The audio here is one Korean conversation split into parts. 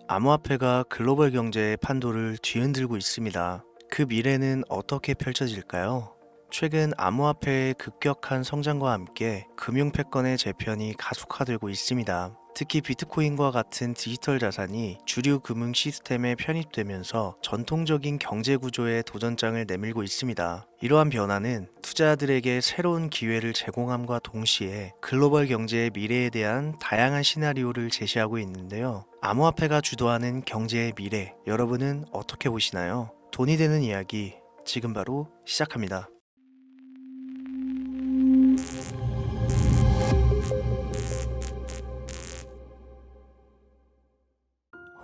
암호화폐가 글로벌 경제의 판도를 뒤흔들고 있습니다. 그 미래는 어떻게 펼쳐질까요? 최근 암호화폐의 급격한 성장과 함께 금융 패권의 재편이 가속화되고 있습니다. 특히 비트코인과 같은 디지털 자산이 주류 금융 시스템에 편입되면서 전통적인 경제 구조에 도전장을 내밀고 있습니다. 이러한 변화는 투자자들에게 새로운 기회를 제공함과 동시에 글로벌 경제의 미래에 대한 다양한 시나리오를 제시하고 있는데요. 암호화폐가 주도하는 경제의 미래, 여러분은 어떻게 보시나요? 돈이 되는 이야기, 지금 바로 시작합니다.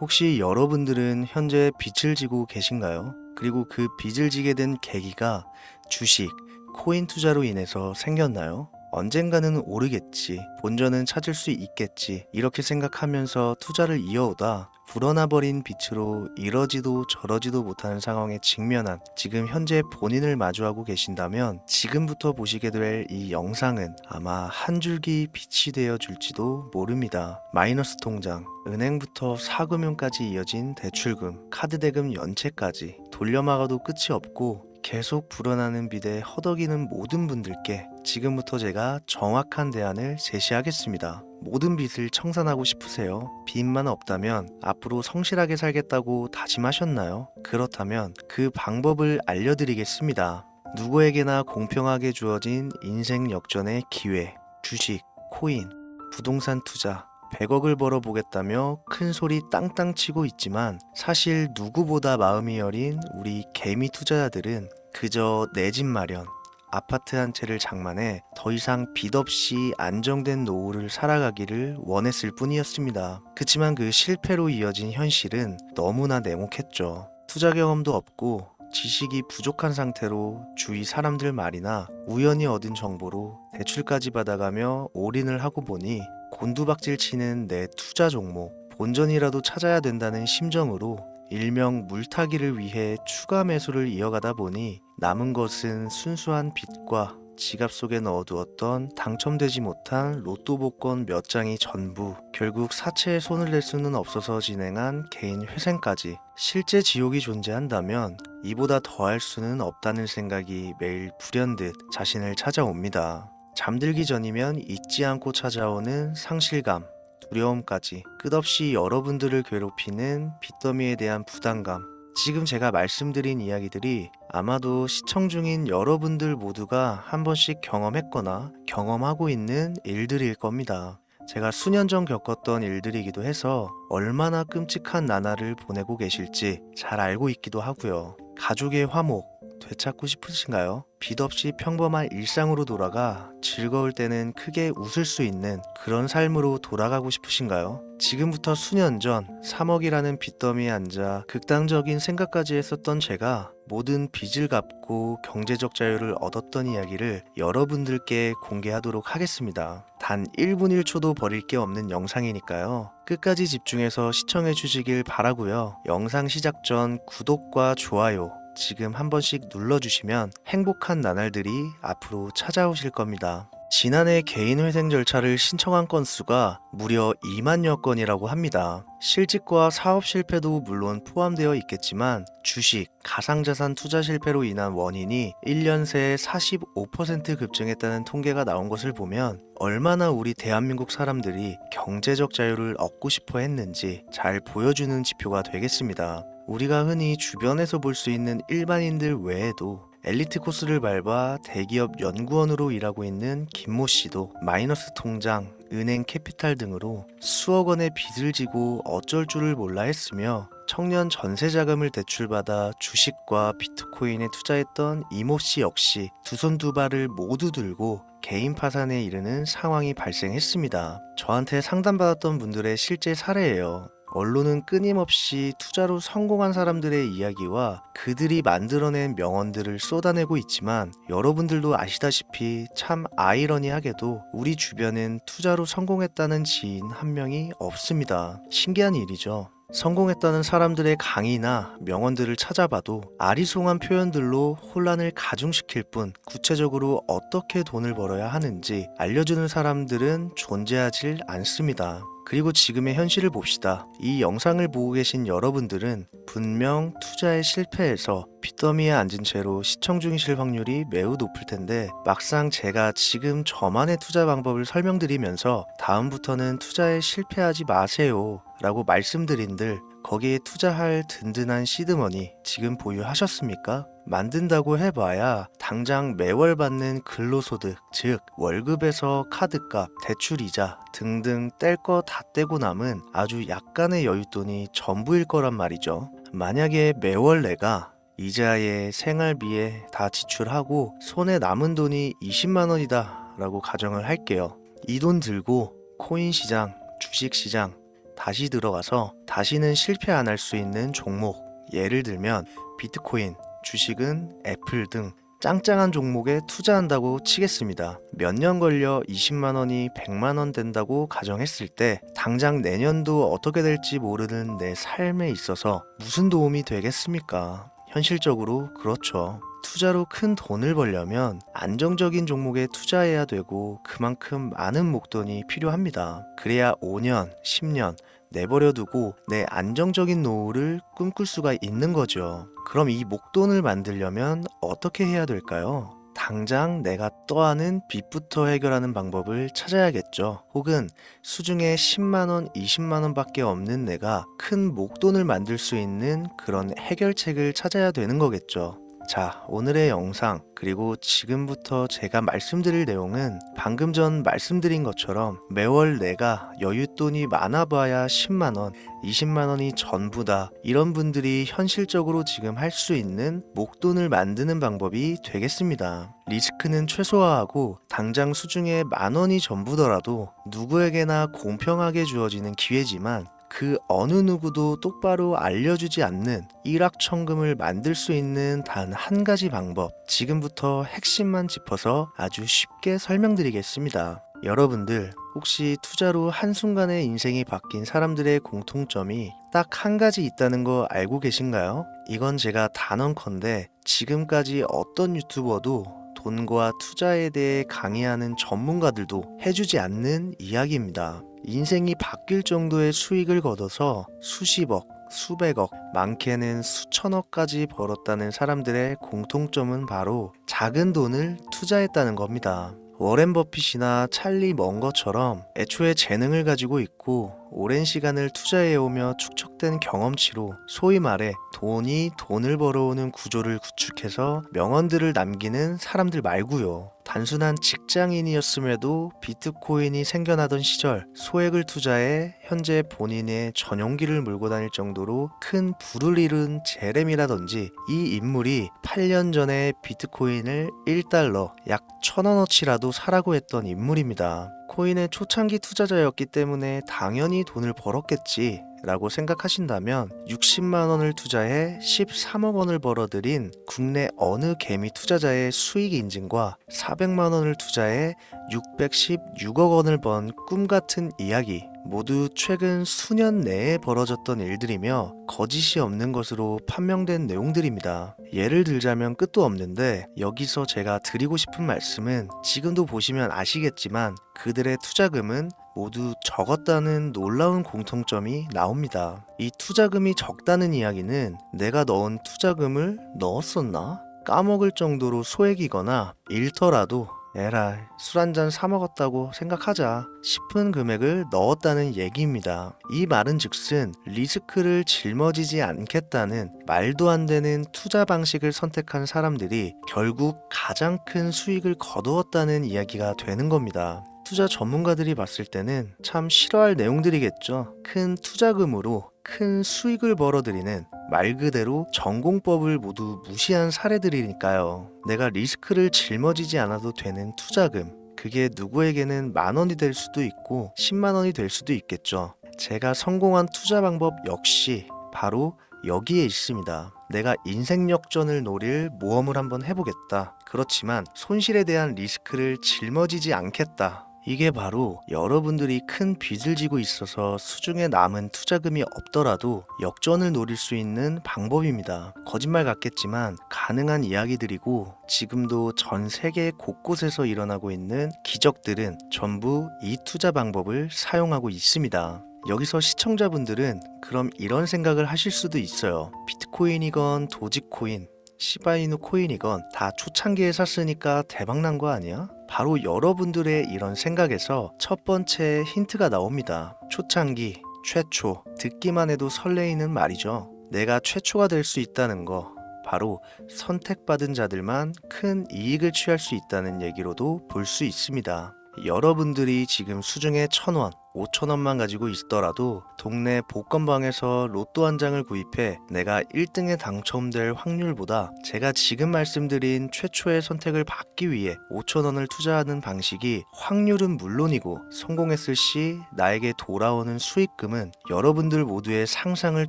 혹시 여러분들은 현재 빚을 지고 계신가요? 그리고 그 빚을 지게 된 계기가 주식, 코인 투자로 인해서 생겼나요? 언젠가는 오르겠지, 본전은 찾을 수 있겠지, 이렇게 생각하면서 투자를 이어오다 불어나 버린 빚으로 이러지도 저러지도 못하는 상황에 직면한 지금 현재 본인을 마주하고 계신다면 지금부터 보시게 될 이 영상은 아마 한 줄기 빛이 되어 줄지도 모릅니다. 마이너스 통장, 은행부터 사금융까지 이어진 대출금, 카드 대금 연체까지 돌려막아도 끝이 없고 계속 불어나는 빚에 허덕이는 모든 분들께 지금부터 제가 정확한 대안을 제시하겠습니다. 모든 빚을 청산하고 싶으세요? 빚만 없다면 앞으로 성실하게 살겠다고 다짐하셨나요? 그렇다면 그 방법을 알려드리겠습니다. 누구에게나 공평하게 주어진 인생 역전의 기회, 주식, 코인, 부동산 투자, 100억을 벌어보겠다며 큰 소리 땅땅 치고 있지만 사실 누구보다 마음이 여린 우리 개미 투자자들은 그저 내 집 마련, 아파트 한 채를 장만해 더 이상 빚 없이 안정된 노후를 살아가기를 원했을 뿐이었습니다. 그치만 그 실패로 이어진 현실은 너무나 냉혹했죠. 투자 경험도 없고 지식이 부족한 상태로 주위 사람들 말이나 우연히 얻은 정보로 대출까지 받아가며 올인을 하고 보니 곤두박질 치는 내 투자 종목, 본전이라도 찾아야 된다는 심정으로 일명 물타기를 위해 추가 매수를 이어가다 보니 남은 것은 순수한 빚과 지갑 속에 넣어두었던 당첨되지 못한 로또 복권 몇 장이 전부, 결국 사채에 손을 댈 수는 없어서 진행한 개인 회생까지. 실제 지옥이 존재한다면 이보다 더할 수는 없다는 생각이 매일 불현듯 자신을 찾아옵니다. 잠들기 전이면 잊지 않고 찾아오는 상실감, 두려움까지 끝없이 여러분들을 괴롭히는 빚더미에 대한 부담감. 지금 제가 말씀드린 이야기들이 아마도 시청 중인 여러분들 모두가 한 번씩 경험했거나 경험하고 있는 일들일 겁니다. 제가 수년 전 겪었던 일들이기도 해서 얼마나 끔찍한 나날을 보내고 계실지 잘 알고 있기도 하고요. 가족의 화목 되찾고 싶으신가요? 빚 없이 평범한 일상으로 돌아가 즐거울 때는 크게 웃을 수 있는 그런 삶으로 돌아가고 싶으신가요? 지금부터 수년 전 3억이라는 빚더미에 앉아 극단적인 생각까지 했었던 제가 모든 빚을 갚고 경제적 자유를 얻었던 이야기를 여러분들께 공개하도록 하겠습니다. 단 1분 1초도 버릴 게 없는 영상이니까요. 끝까지 집중해서 시청해 주시길 바라고요. 영상 시작 전 구독과 좋아요 지금 한 번씩 눌러주시면 행복한 나날들이 앞으로 찾아오실 겁니다. 지난해 개인회생 절차를 신청한 건수가 무려 2만여 건이라고 합니다. 실직과 사업 실패도 물론 포함되어 있겠지만 주식, 가상자산 투자 실패로 인한 원인이 1년 새에 45% 급증했다는 통계가 나온 것을 보면 얼마나 우리 대한민국 사람들이 경제적 자유를 얻고 싶어 했는지 잘 보여주는 지표가 되겠습니다. 우리가 흔히 주변에서 볼 수 있는 일반인들 외에도 엘리트 코스를 밟아 대기업 연구원으로 일하고 있는 김모 씨도 마이너스 통장, 은행 캐피탈 등으로 수억 원의 빚을 지고 어쩔 줄을 몰라 했으며 청년 전세 자금을 대출받아 주식과 비트코인에 투자했던 이모 씨 역시 두 손 두 발을 모두 들고 개인 파산에 이르는 상황이 발생했습니다. 저한테 상담받았던 분들의 실제 사례예요. 언론은 끊임없이 투자로 성공한 사람들의 이야기와 그들이 만들어낸 명언들을 쏟아내고 있지만 여러분들도 아시다시피 참 아이러니하게도 우리 주변엔 투자로 성공했다는 지인 한 명이 없습니다. 신기한 일이죠. 성공했다는 사람들의 강의나 명언들을 찾아봐도 아리송한 표현들로 혼란을 가중시킬 뿐 구체적으로 어떻게 돈을 벌어야 하는지 알려주는 사람들은 존재하질 않습니다. 그리고 지금의 현실을 봅시다. 이 영상을 보고 계신 여러분들은 분명 투자에 실패해서 빚더미에 앉은 채로 시청 중이실 확률이 매우 높을 텐데, 막상 제가 지금 저만의 투자 방법을 설명드리면서 다음부터는 투자에 실패하지 마세요 라고 말씀드린들, 거기에 투자할 든든한 시드머니 지금 보유하셨습니까? 만든다고 해봐야 당장 매월 받는 근로소득, 즉 월급에서 카드값, 대출이자 등등 뗄 거 다 떼고 남은 아주 약간의 여윳돈이 전부일 거란 말이죠. 만약에 매월 내가 이자에 생활비에 다 지출하고 손에 남은 돈이 20만 원이다 라고 가정을 할게요. 이 돈 들고 코인 시장, 주식 시장 다시 들어가서 다시는 실패 안 할 수 있는 종목, 예를 들면 비트코인, 주식은 애플 등 짱짱한 종목에 투자한다고 치겠습니다. 몇 년 걸려 20만 원이 100만 원 된다고 가정했을 때 당장 내년도 어떻게 될지 모르는 내 삶에 있어서 무슨 도움이 되겠습니까? 현실적으로 그렇죠. 투자로 큰 돈을 벌려면 안정적인 종목에 투자해야 되고 그만큼 많은 목돈이 필요합니다. 그래야 5년, 10년 내버려 두고 내 안정적인 노후를 꿈꿀 수가 있는 거죠. 그럼 이 목돈을 만들려면 어떻게 해야 될까요? 당장 내가 떠안은 빚부터 해결하는 방법을 찾아야겠죠. 혹은 수중에 10만원, 20만원 밖에 없는 내가 큰 목돈을 만들 수 있는 그런 해결책을 찾아야 되는 거겠죠. 자, 오늘의 영상 그리고 지금부터 제가 말씀드릴 내용은 방금 전 말씀드린 것처럼 매월 내가 여윳돈이 많아봐야 10만원, 20만원이 전부다, 이런 분들이 현실적으로 지금 할 수 있는 목돈을 만드는 방법이 되겠습니다. 리스크는 최소화하고 당장 수중에 만원이 전부더라도 누구에게나 공평하게 주어지는 기회지만 그 어느 누구도 똑바로 알려주지 않는 일확천금을 만들 수 있는 단 한 가지 방법, 지금부터 핵심만 짚어서 아주 쉽게 설명드리겠습니다. 여러분들 혹시 투자로 한순간에 인생이 바뀐 사람들의 공통점이 딱 한 가지 있다는 거 알고 계신가요? 이건 제가 단언컨대 지금까지 어떤 유튜버도 돈과 투자에 대해 강의하는 전문가들도 해주지 않는 이야기입니다. 인생이 바뀔 정도의 수익을 거둬서 수십억, 수백억, 많게는 수천억까지 벌었다는 사람들의 공통점은 바로 작은 돈을 투자했다는 겁니다. 워렌 버핏이나 찰리 먼거처럼 애초에 재능을 가지고 있고 오랜 시간을 투자해오며 축적된 경험치로 소위 말해 돈이 돈을 벌어오는 구조를 구축해서 명언들을 남기는 사람들 말고요. 단순한 직장인이었음에도 비트코인이 생겨나던 시절 소액을 투자해 현재 본인의 전용기를 몰고 다닐 정도로 큰 부를 이룬 제렘이라든지, 이 인물이 8년 전에 비트코인을 1달러 약 1,000원어치라도 사라고 했던 인물입니다. 코인의 초창기 투자자였기 때문에 당연히 돈을 벌었겠지 라고 생각하신다면 60만원을 투자해 13억 원을 벌어들인 국내 어느 개미 투자자의 수익 인증과 400만원을 투자해 616억 원을 번 꿈같은 이야기, 모두 최근 수년 내에 벌어졌던 일들이며 거짓이 없는 것으로 판명된 내용들입니다. 예를 들자면 끝도 없는데, 여기서 제가 드리고 싶은 말씀은 지금도 보시면 아시겠지만 그들의 투자금은 모두 적었다는 놀라운 공통점이 나옵니다. 이 투자금이 적다는 이야기는 내가 넣은 투자금을 넣었었나? 까먹을 정도로 소액이거나 잃더라도 에라이 술 한잔 사 먹었다고 생각하자 싶은 금액을 넣었다는 얘기입니다. 이 말은 즉슨 리스크를 짊어지지 않겠다는 말도 안 되는 투자 방식을 선택한 사람들이 결국 가장 큰 수익을 거두었다는 이야기가 되는 겁니다. 투자 전문가들이 봤을 때는 참 싫어할 내용들이겠죠. 큰 투자금으로 큰 수익을 벌어들이는, 말 그대로 전공법을 모두 무시한 사례들이니까요. 내가 리스크를 짊어지지 않아도 되는 투자금, 그게 누구에게는 만원이 될 수도 있고 10만원이 될 수도 있겠죠. 제가 성공한 투자 방법 역시 바로 여기에 있습니다. 내가 인생 역전을 노릴 모험을 한번 해보겠다. 그렇지만 손실에 대한 리스크를 짊어지지 않겠다. 이게 바로 여러분들이 큰 빚을 지고 있어서 수중에 남은 투자금이 없더라도 역전을 노릴 수 있는 방법입니다. 거짓말 같겠지만 가능한 이야기들이고 지금도 전 세계 곳곳에서 일어나고 있는 기적들은 전부 이 투자 방법을 사용하고 있습니다. 여기서 시청자분들은 그럼 이런 생각을 하실 수도 있어요. 비트코인이건 도지코인, 시바이누 코인이건 다 초창기에 샀으니까 대박난 거 아니야? 바로 여러분들의 이런 생각에서 첫 번째 힌트가 나옵니다. 초창기, 최초, 듣기만 해도 설레이는 말이죠. 내가 최초가 될 수 있다는 거, 바로 선택받은 자들만 큰 이익을 취할 수 있다는 얘기로도 볼 수 있습니다. 여러분들이 지금 수중에 1,000원, 5,000원만 가지고 있더라도 동네 복권방에서 로또 한 장을 구입해 내가 1등에 당첨될 확률보다 제가 지금 말씀드린 최초의 선택을 받기 위해 5,000원을 투자하는 방식이 확률은 물론이고 성공했을 시 나에게 돌아오는 수익금은 여러분들 모두의 상상을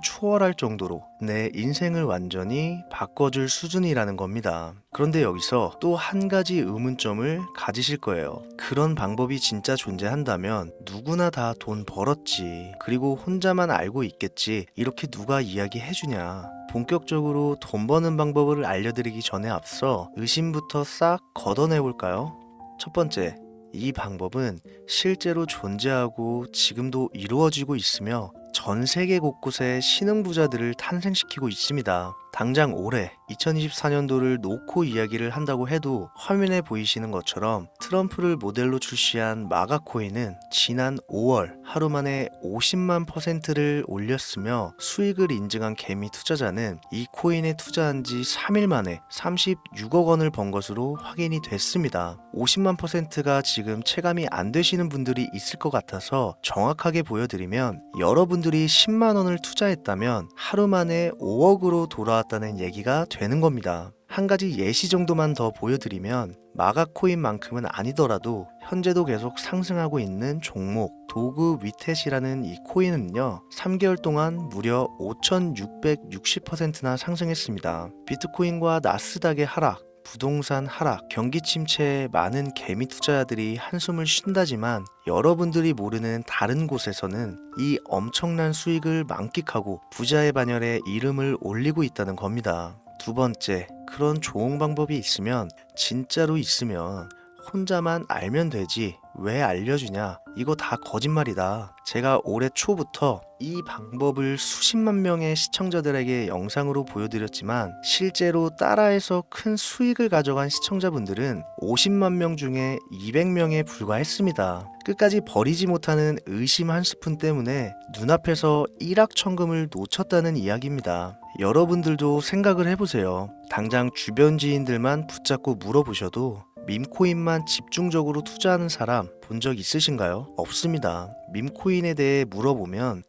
초월할 정도로 내 인생을 완전히 바꿔줄 수준이라는 겁니다. 그런데 여기서 또 한 가지 의문점을 가지실 거예요. 그런 방법이 진짜 존재한다면 누구나 다 돈 벌었지. 그리고 혼자만 알고 있겠지. 이렇게 누가 이야기해주냐. 본격적으로 돈 버는 방법을 알려드리기 전에 앞서 의심부터 싹 걷어내볼까요? 첫 번째, 이 방법은 실제로 존재하고 지금도 이루어지고 있으며 전 세계 곳곳에 신흥부자들을 탄생시키고 있습니다. 당장 올해 2024년도를 놓고 이야기를 한다고 해도 화면에 보이시는 것처럼 트럼프를 모델로 출시한 마가코인은 지난 5월 하루 만에 50만 %를 올렸으며 수익을 인증한 개미 투자자는 이 코인에 투자한 지 3일 만에 36억 원을 번 것으로 확인이 됐습니다. 50만 %가 지금 체감이 안 되시는 분들이 있을 것 같아서 정확하게 보여드리면 여러분들이 10만 원을 투자했다면 하루 만에 5억으로 돌아왔다는 얘기가 되는 겁니다. 한 가지 예시 정도만 더 보여드리면 마가코인만큼은 아니더라도 현재도 계속 상승하고 있는 종목 도구 위텟이라는 이 코인은요 3개월 동안 무려 5,660%나 상승했습니다. 비트코인과 나스닥의 하락, 부동산 하락, 경기 침체에 많은 개미 투자자들이 한숨을 쉰다지만 여러분들이 모르는 다른 곳에서는 이 엄청난 수익을 만끽하고 부자의 반열에 이름을 올리고 있다는 겁니다. 두 번째, 그런 좋은 방법이 있으면 진짜로 있으면 혼자만 알면 되지 왜 알려주냐? 이거 다 거짓말이다. 제가 올해 초부터 이 방법을 수십만 명의 시청자들에게 영상으로 보여드렸지만 실제로 따라해서 큰 수익을 가져간 시청자분들은 50만 명 중에 200명에 불과했습니다. 끝까지 버리지 못하는 의심 한 스푼 때문에 눈앞에서 일확천금을 놓쳤다는 이야기입니다. 여러분들도 생각을 해보세요. 당장 주변 지인들만 붙잡고 물어보셔도 밈코인만 집중적으로 투자하는 사람 본 적 있으신가요? 없습니다. 밈코인에 대해 물어보면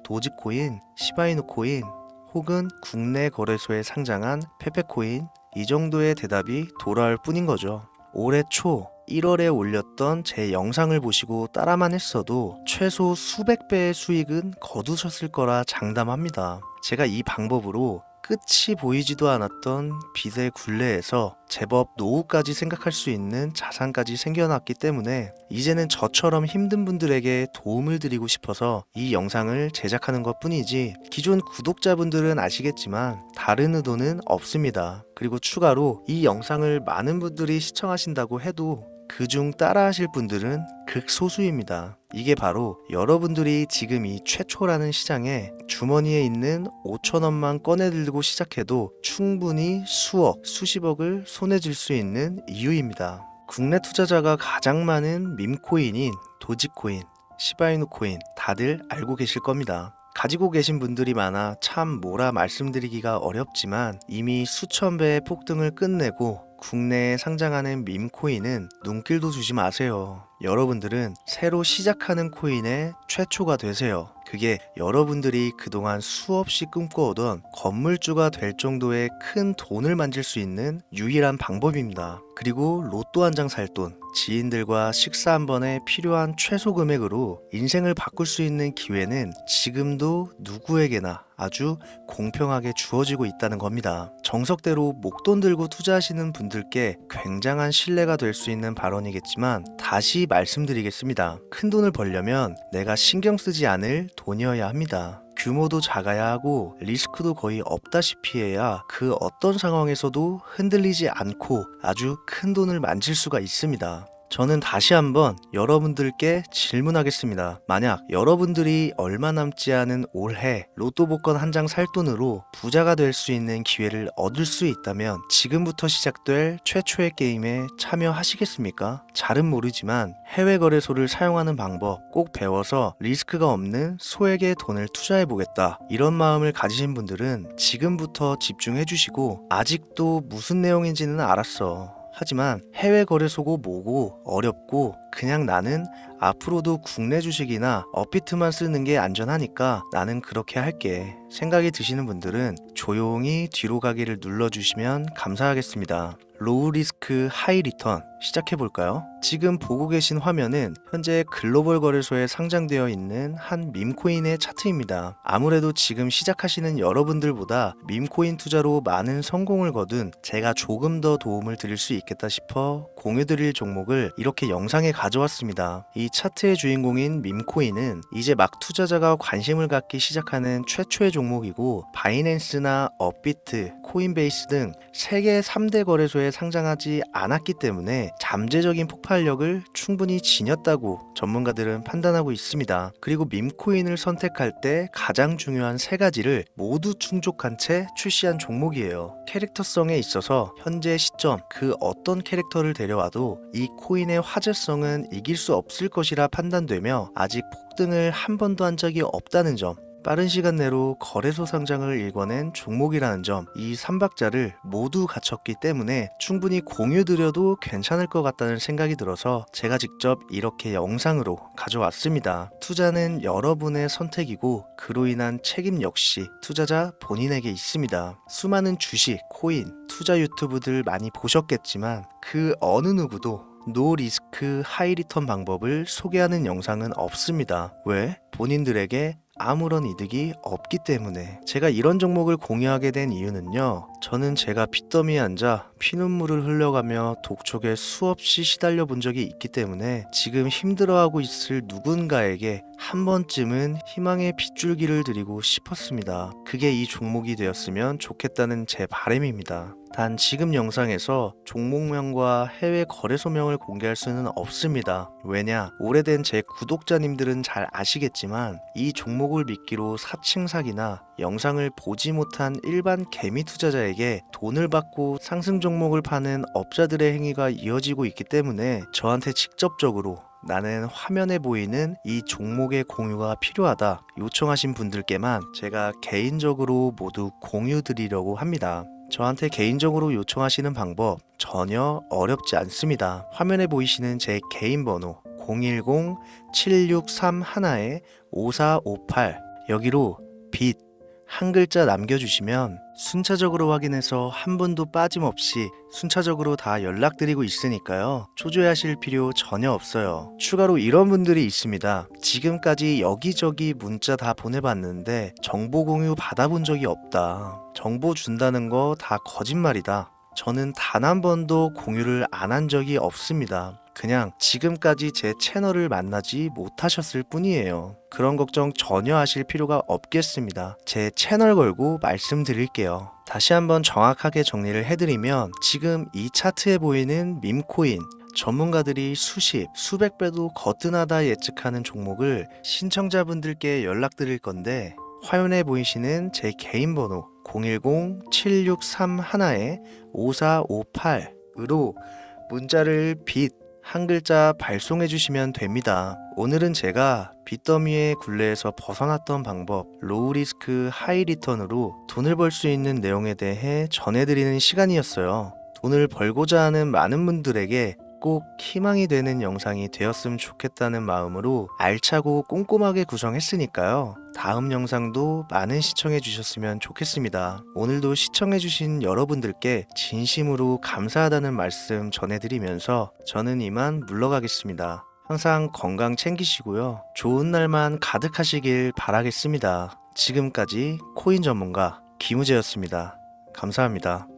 도지코인, 시바이누 코인 혹은 국내 거래소에 상장한 페페코인 이 정도의 대답이 돌아올 뿐인 거죠. 올해 초 1월에 올렸던 제 영상을 보시고 따라만 했어도 최소 수백 배의 수익은 거두셨을 거라 장담합니다. 제가 이 방법으로 끝이 보이지도 않았던 빚의 굴레에서 제법 노후까지 생각할 수 있는 자산까지 생겨났기 때문에 이제는 저처럼 힘든 분들에게 도움을 드리고 싶어서 이 영상을 제작하는 것 뿐이지 기존 구독자분들은 아시겠지만 다른 의도는 없습니다. 그리고 추가로 이 영상을 많은 분들이 시청하신다고 해도 그중 따라하실 분들은 극소수입니다. 이게 바로 여러분들이 지금 이 최초라는 시장에 주머니에 있는 5,000원만 꺼내들고 시작해도 충분히 수억, 수십억을 손에 쥘 수 있는 이유입니다. 국내 투자자가 가장 많은 밈코인인 도지코인, 시바이누 코인 다들 알고 계실 겁니다. 가지고 계신 분들이 많아 참 뭐라 말씀드리기가 어렵지만 이미 수천 배의 폭등을 끝내고 국내에 상장하는 밈코인은 눈길도 주지 마세요. 여러분들은 새로 시작하는 코인의 최초가 되세요. 그게 여러분들이 그동안 수없이 꿈꿔오던 건물주가 될 정도의 큰 돈을 만질 수 있는 유일한 방법입니다. 그리고 로또 한 장 살 돈, 지인들과 식사 한 번에 필요한 최소 금액으로 인생을 바꿀 수 있는 기회는 지금도 누구에게나 아주 공평하게 주어지고 있다는 겁니다. 정석대로 목돈 들고 투자하시는 분들께 굉장한 신뢰가 될 수 있는 발언이겠지만 다시 말씀드리겠습니다. 큰 돈을 벌려면 내가 신경 쓰지 않을 돈이어야 합니다. 규모도 작아야 하고 리스크도 거의 없다시피 해야 그 어떤 상황에서도 흔들리지 않고 아주 큰 돈을 만질 수가 있습니다. 저는 다시 한번 여러분들께 질문하겠습니다. 만약 여러분들이 얼마 남지 않은 올해 로또 복권 한 장 살 돈으로 부자가 될 수 있는 기회를 얻을 수 있다면 지금부터 시작될 최초의 게임에 참여하시겠습니까? 잘은 모르지만 해외 거래소를 사용하는 방법 꼭 배워서 리스크가 없는 소액의 돈을 투자해 보겠다. 이런 마음을 가지신 분들은 지금부터 집중해 주시고 아직도 무슨 내용인지는 알았어. 하지만 해외 거래소고 뭐고 어렵고 그냥 나는 앞으로도 국내 주식이나 업비트만 쓰는 게 안전하니까 나는 그렇게 할게 생각이 드시는 분들은 조용히 뒤로 가기를 눌러주시면 감사하겠습니다. 로우 리스크 하이 리턴 시작해볼까요? 지금 보고 계신 화면은 현재 글로벌 거래소에 상장되어 있는 한 밈코인의 차트입니다. 아무래도 지금 시작하시는 여러분들보다 밈코인 투자로 많은 성공을 거둔 제가 조금 더 도움을 드릴 수 있겠다 싶어 공유드릴 종목을 이렇게 영상에 가져왔습니다. 이 차트의 주인공인 밈코인은 이제 막 투자자가 관심을 갖기 시작하는 최초의 종목이고 바이낸스나 업비트, 코인베이스 등 세계 3대 거래소에 상장하지 않았기 때문에 잠재적인 폭발력을 충분히 지녔다고 전문가들은 판단하고 있습니다. 그리고 밈코인을 선택할 때 가장 중요한 세 가지를 모두 충족한 채 출시한 종목이에요. 캐릭터성에 있어서 현재 시점 그 어떤 캐릭터를 데려와도 이 코인의 화제성은 이길 수 없을 것이라 판단되며 아직 폭등을 한 번도 한 적이 없다는 점, 빠른 시간 내로 거래소 상장을 일궈낸 종목이라는 점, 이 3박자를 모두 갖췄기 때문에 충분히 공유드려도 괜찮을 것 같다는 생각이 들어서 제가 직접 이렇게 영상으로 가져왔습니다. 투자는 여러분의 선택이고 그로 인한 책임 역시 투자자 본인에게 있습니다. 수많은 주식, 코인, 투자 유튜브들 많이 보셨겠지만 그 어느 누구도 노 리스크 하이 리턴 방법을 소개하는 영상은 없습니다. 왜? 본인들에게 아무런 이득이 없기 때문에. 제가 이런 종목을 공유하게 된 이유는요, 저는 제가 빚더미에 앉아 피눈물을 흘려가며 독촉에 수없이 시달려 본 적이 있기 때문에 지금 힘들어하고 있을 누군가에게 한 번쯤은 희망의 빗줄기를 드리고 싶었습니다. 그게 이 종목이 되었으면 좋겠다는 제 바람입니다. 단 지금 영상에서 종목명과 해외 거래소명을 공개할 수는 없습니다. 왜냐? 오래된 제 구독자님들은 잘 아시겠지만 이 종목을 미끼로 사칭 사기나 영상을 보지 못한 일반 개미 투자자에게 돈을 받고 상승 종목을 파는 업자들의 행위가 이어지고 있기 때문에 저한테 직접적으로 나는 화면에 보이는 이 종목의 공유가 필요하다 요청하신 분들께만 제가 개인적으로 모두 공유 드리려고 합니다. 저한테 개인적으로 요청하시는 방법 전혀 어렵지 않습니다. 화면에 보이시는 제 개인 번호 010-7631-5458 여기로 빚 한 글자 남겨주시면 순차적으로 확인해서 한 분도 빠짐없이 순차적으로 다 연락드리고 있으니까요. 초조해하실 필요 전혀 없어요. 추가로 이런 분들이 있습니다. 지금까지 여기저기 문자 다 보내봤는데 정보 공유 받아본 적이 없다. 정보 준다는 거 다 거짓말이다. 저는 단 한 번도 공유를 안 한 적이 없습니다. 그냥 지금까지 제 채널을 만나지 못하셨을 뿐이에요. 그런 걱정 전혀 하실 필요가 없겠습니다. 제 채널 걸고 말씀드릴게요. 다시 한번 정확하게 정리를 해드리면 지금 이 차트에 보이는 밈코인 전문가들이 수십, 수백 배도 거뜬하다 예측하는 종목을 신청자분들께 연락드릴 건데 화면에 보이시는 제 개인 번호 010-7631-5458으로 문자를 빚 한 글자 발송해 주시면 됩니다. 오늘은 제가 빚더미의 굴레에서 벗어났던 방법, 로우 리스크 하이 리턴으로 돈을 벌 수 있는 내용에 대해 전해드리는 시간이었어요. 돈을 벌고자 하는 많은 분들에게 꼭 희망이 되는 영상이 되었으면 좋겠다는 마음으로 알차고 꼼꼼하게 구성했으니까요. 다음 영상도 많은 시청해 주셨으면 좋겠습니다. 오늘도 시청해 주신 여러분들께 진심으로 감사하다는 말씀 전해드리면서 저는 이만 물러가겠습니다. 항상 건강 챙기시고요. 좋은 날만 가득하시길 바라겠습니다. 지금까지 코인 전문가 김우재였습니다. 감사합니다.